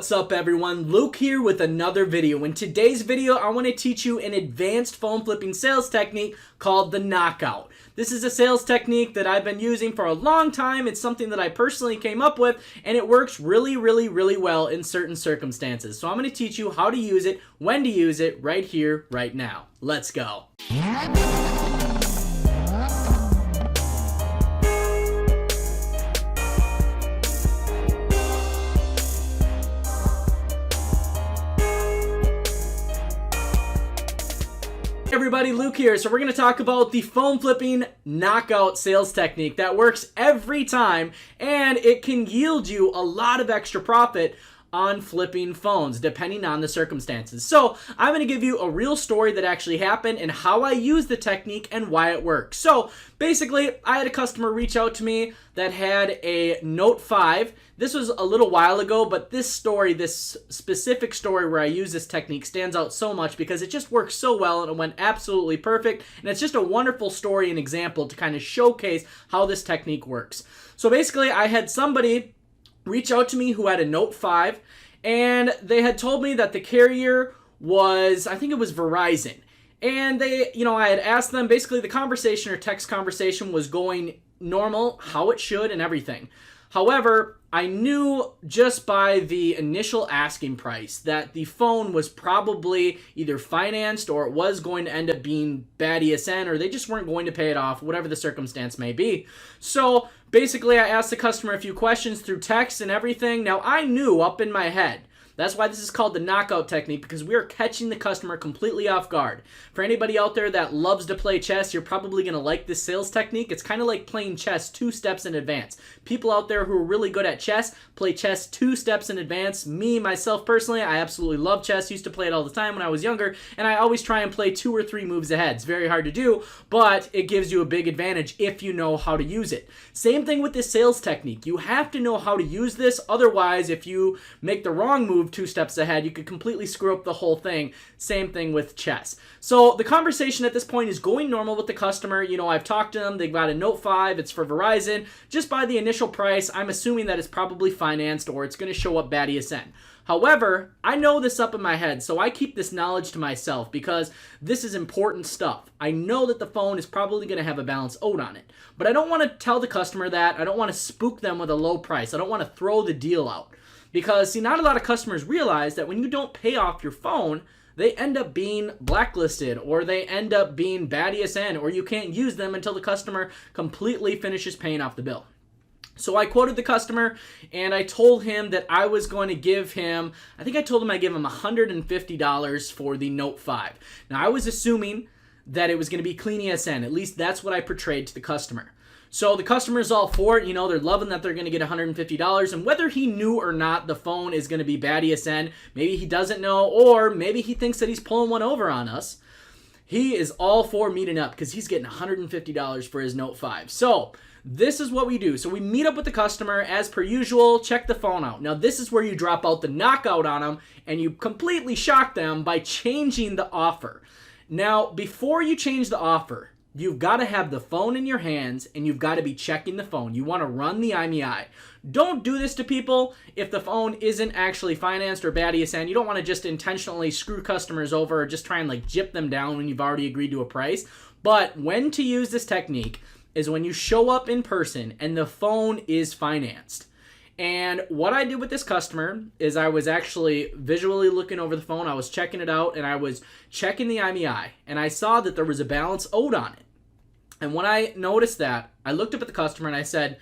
What's up everyone? Luke here with another video. In today's video, I want to teach you an advanced phone flipping sales technique called the knockout. This is a sales technique that I've been using for a long time. It's something that I personally came up with, and it works really well in certain circumstances. So I'm going to teach you how to use it, when to use it, right here, right now. Let's go. Everybody, Luke here. So we're going to talk about the phone flipping knockout sales technique that works every time, and it can yield you a lot of extra profit on flipping phones depending on the circumstances. So I'm going to give you a real story that actually happened and how I use the technique and why it works. So basically, I had a customer reach out to me that had a Note 5. This was a little while ago, but this specific story where I use this technique stands out so much because it just works so well and it went absolutely perfect. And it's just a wonderful story and example to kind of showcase how this technique works. So basically, I had somebody reach out to me who had a Note 5, and they had told me that the carrier was, I think it was Verizon. And I had asked them, basically the conversation or text conversation was going normal, how it should and everything. However, I knew just by the initial asking price that the phone was probably either financed or it was going to end up being bad ESN, or they just weren't going to pay it off, whatever the circumstance may be. So basically, I asked the customer a few questions through text and everything. Now, I knew up in my head, that's why this is called the knockout technique, because we are catching the customer completely off guard. For anybody out there that loves to play chess, you're probably going to like this sales technique. It's kind of like playing chess 2 steps in advance. People out there who are really good at chess play chess 2 steps in advance. Me, myself personally, I absolutely love chess. Used to play it all the time when I was younger, and I always try and play 2 or 3 moves ahead. It's very hard to do, but it gives you a big advantage if you know how to use it. Same thing with this sales technique. You have to know how to use this. Otherwise, if you make the wrong move 2 steps ahead, you could completely screw up the whole thing. Same thing with chess. So the conversation at this point is going normal with the customer. I've talked to them. They've got a Note 5. It's for Verizon. Just by the initial price, I'm assuming that it's probably financed or it's going to show up bad ESN. However, I know this up in my head, so I keep this knowledge to myself because this is important stuff. I know that the phone is probably going to have a balance owed on it, but I don't want to tell the customer that. I don't want to spook them with a low price. I don't want to throw the deal out. Because, see, not a lot of customers realize that when you don't pay off your phone, they end up being blacklisted or they end up being bad ESN, or you can't use them until the customer completely finishes paying off the bill. So I quoted the customer and I told him that I was going to give him, I think I told him I'd give him $150 for the Note 5. Now, I was assuming that it was going to be clean ESN. At least that's what I portrayed to the customer. So the customer's all for it. They're loving that they're going to get $150. And whether he knew or not the phone is going to be bad ESN, maybe he doesn't know, or maybe he thinks that he's pulling one over on us, he is all for meeting up because he's getting $150 for his Note 5. So this is what we do. So we meet up with the customer as per usual, check the phone out. Now this is where you drop out the knockout on them and you completely shock them by changing the offer. Now, before you change the offer, you've got to have the phone in your hands and you've got to be checking the phone. You want to run the IMEI. Don't do this to people if the phone isn't actually financed or bad ESN. You don't want to just intentionally screw customers over or just try and gyp them down when you've already agreed to a price. But when to use this technique is when you show up in person and the phone is financed. And what I did with this customer is I was actually visually looking over the phone. I was checking it out and I was checking the IMEI and I saw that there was a balance owed on it. And when I noticed that, I looked up at the customer and I said,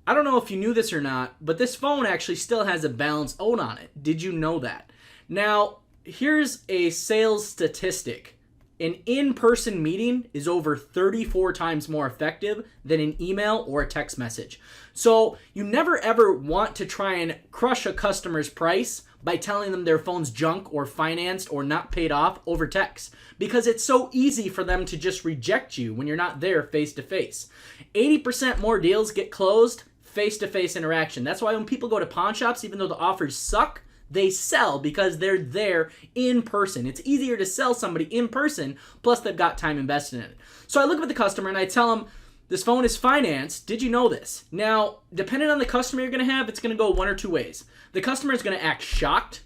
I don't know if you knew this or not, but this phone actually still has a balance owed on it. Did you know that? Now, here's a sales statistic. An in-person meeting is over 34 times more effective than an email or a text message. So you never ever want to try and crush a customer's price by telling them their phone's junk or financed or not paid off over text, because it's so easy for them to just reject you when you're not there face-to-face. 80% more deals get closed face-to-face interaction. That's why when people go to pawn shops, even though the offers suck, they sell because they're there in person. It's easier to sell somebody in person, plus they've got time invested in it. So I look at the customer and I tell them, this phone is financed. Did you know this? Now, depending on the customer you're going to have, it's going to go one or two ways. The customer is going to act shocked,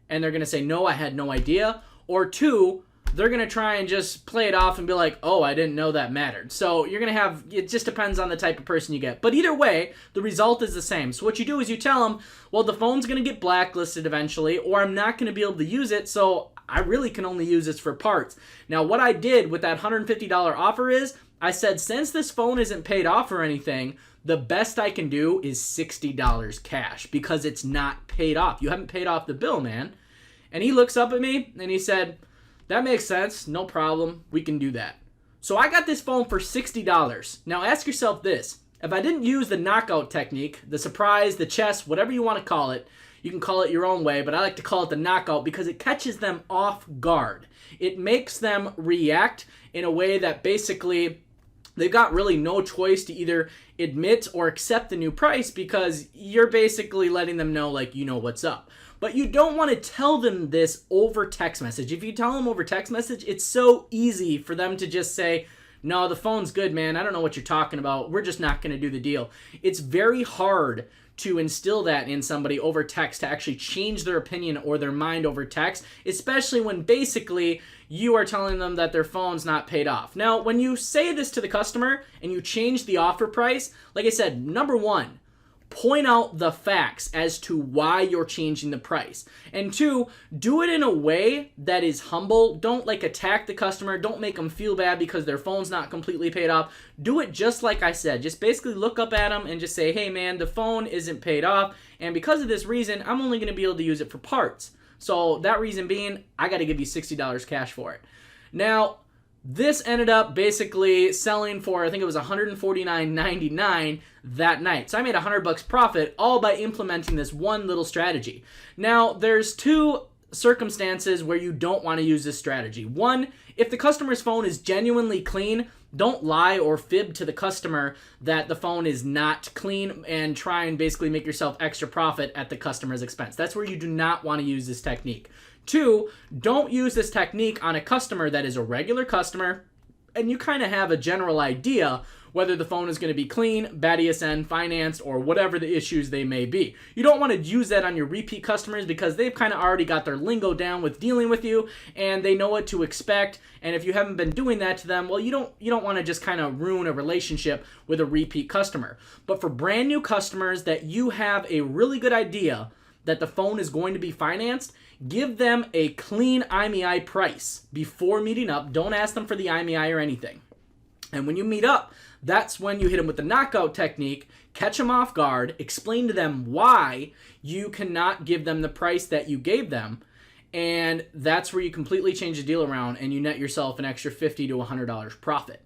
and they're going to say, no, I had no idea. Or two, they're going to try and just play it off and be like, oh, I didn't know that mattered. So you're going to have, it just depends on the type of person you get. But either way, the result is the same. So what you do is you tell them, well, the phone's going to get blacklisted eventually, or I'm not going to be able to use it, so I really can only use this for parts. Now, what I did with that $150 offer is, I said, since this phone isn't paid off or anything, the best I can do is $60 cash because it's not paid off. You haven't paid off the bill, man. And he looks up at me and he said, that makes sense. No problem. We can do that. So I got this phone for $60. Now ask yourself this. If I didn't use the knockout technique, the surprise, the chess, whatever you want to call it, you can call it your own way, but I like to call it the knockout because it catches them off guard. It makes them react in a way that basically they've got really no choice to either admit or accept the new price because you're basically letting them know, like, you know what's up. But you don't want to tell them this over text message. If you tell them over text message, it's so easy for them to just say, no, the phone's good, man. I don't know what you're talking about. We're just not going to do the deal. It's very hard to instill that in somebody over text, to actually change their opinion or their mind over text, especially when basically you are telling them that their phone's not paid off. Now, when you say this to the customer and you change the offer price, like I said, number one, point out the facts as to why you're changing the price. And two, do it in a way that is humble. Don't like attack the customer. Don't make them feel bad because their phone's not completely paid off. Do it just like I said. Just basically look up at them and just say, hey man, the phone isn't paid off. And because of this reason, I'm only going to be able to use it for parts. So that reason being, I got to give you $60 cash for it. Now, this ended up basically selling for, I think it was $149.99 that night. So I made $100 profit all by implementing this one little strategy. Now, there's two circumstances where you don't want to use this strategy. One, if the customer's phone is genuinely clean, don't lie or fib to the customer that the phone is not clean and try and basically make yourself extra profit at the customer's expense. That's where you do not want to use this technique. Two, don't use this technique on a customer that is a regular customer and you kind of have a general idea whether the phone is going to be clean, bad ESN, financed, or whatever the issues they may be. You don't want to use that on your repeat customers because they've kind of already got their lingo down with dealing with you and they know what to expect. And if you haven't been doing that to them, well, you don't want to just kind of ruin a relationship with a repeat customer. But for brand new customers that you have a really good idea that the phone is going to be financed, give them a clean IMEI price before meeting up. Don't ask them for the IMEI or anything. And when you meet up, that's when you hit them with the knockout technique, catch them off guard, explain to them why you cannot give them the price that you gave them, and that's where you completely change the deal around and you net yourself an extra $50 to $100 profit.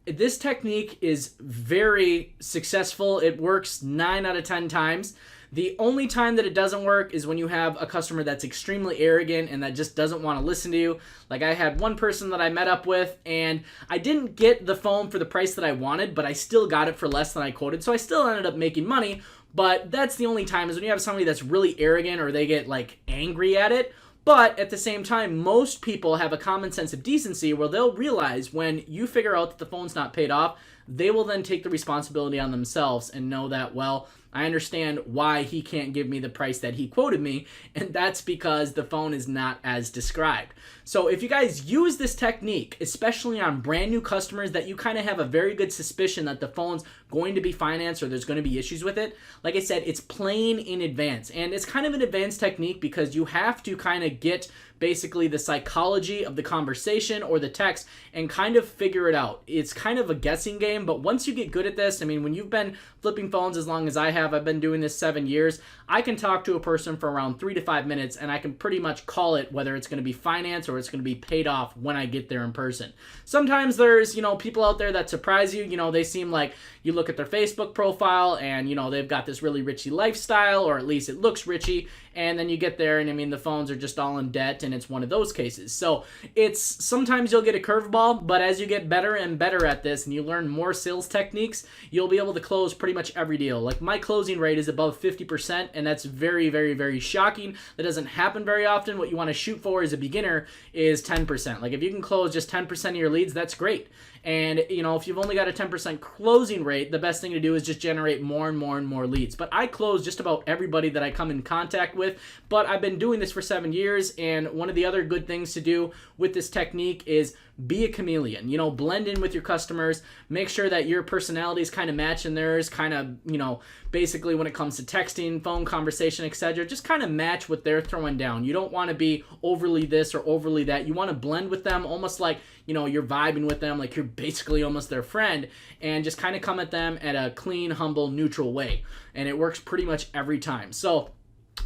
This technique is very successful. It works 9 out of 10 times. The only time that it doesn't work is when you have a customer that's extremely arrogant and that just doesn't want to listen to you. Like I had one person that I met up with and I didn't get the phone for the price that I wanted, but I still got it for less than I quoted. So I still ended up making money, but that's the only time is when you have somebody that's really arrogant or they get like angry at it. But at the same time, most people have a common sense of decency where they'll realize when you figure out that the phone's not paid off, they will then take the responsibility on themselves and know that, well, I understand why he can't give me the price that he quoted me, and that's because the phone is not as described. So if you guys use this technique, especially on brand new customers that you kind of have a very good suspicion that the phone's going to be financed or there's going to be issues with it, like I said, it's playing in advance. And it's kind of an advanced technique because you have to kind of get basically the psychology of the conversation or the text and kind of figure it out. It's kind of a guessing game, but once you get good at this, I mean, when you've been flipping phones as long as I have, I've been doing this 7 years, I can talk to a person for around 3 to 5 minutes and I can pretty much call it whether it's going to be financed or it's going to be paid off when I get there in person. Sometimes there's, people out there that surprise you. They seem like you look at their Facebook profile and, they've got this really richy lifestyle, or at least it looks richy, and then you get there and I mean the phones are just all in debt, and it's one of those cases. So it's sometimes you'll get a curveball, but as you get better and better at this and you learn more sales techniques, you'll be able to close pretty much every deal. Like my closing rate is above 50%, and that's very, very, very shocking. That doesn't happen very often. What you want to shoot for as a beginner is 10%. Like if you can close just 10% of your leads, that's great. And you know, if you've only got a 10% closing rate, the best thing to do is just generate more and more and more leads. But I close just about everybody that I come in contact with. But I've been doing this for 7 years, and one of the other good things to do with this technique is be a chameleon. You know, blend in with your customers, make sure that your personalities kind of match in theirs, kind of, you know, basically when it comes to texting, phone conversation, etc., just kind of match what they're throwing down. You don't want to be overly this or overly that. You want to blend with them almost like, you know, you're vibing with them, like you're basically almost their friend, and just kind of come at them at a clean, humble, neutral way. And it works pretty much every time. So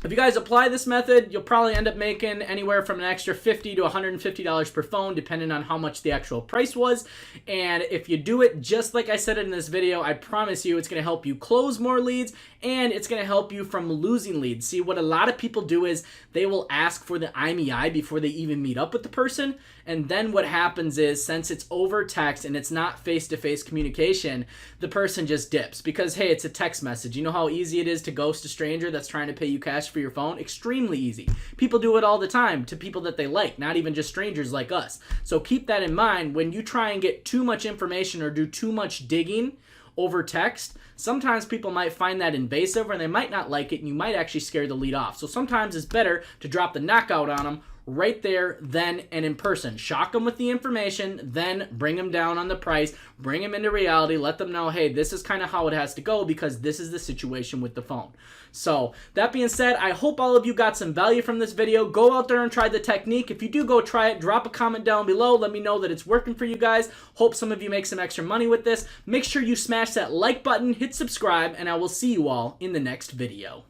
if you guys apply this method, you'll probably end up making anywhere from an extra $50 to $150 per phone, depending on how much the actual price was. And if you do it just like I said in this video, I promise you it's going to help you close more leads, and it's going to help you from losing leads. See, what a lot of people do is they will ask for the IMEI before they even meet up with the person. And then what happens is, since it's over text and it's not face-to-face communication, the person just dips because, hey, it's a text message. You know how easy it is to ghost a stranger that's trying to pay you cash for your phone? Extremely easy. People do it all the time to people that they like, not even just strangers like us. So keep that in mind when you try and get too much information or do too much digging over text. Sometimes people might find that invasive, or they might not like it, and you might actually scare the lead off. So sometimes it's better to drop the knockout on them right there, then, and in person. Shock them with the information, then bring them down on the price, bring them into reality, let them know, hey, this is kind of how it has to go because this is the situation with the phone. So that being said, I hope all of you got some value from this video. Go out there and try the technique. If you do go try it, drop a comment down below. Let me know that it's working for you guys. Hope some of you make some extra money with this. Make sure you smash that like button, hit subscribe, and I will see you all in the next video.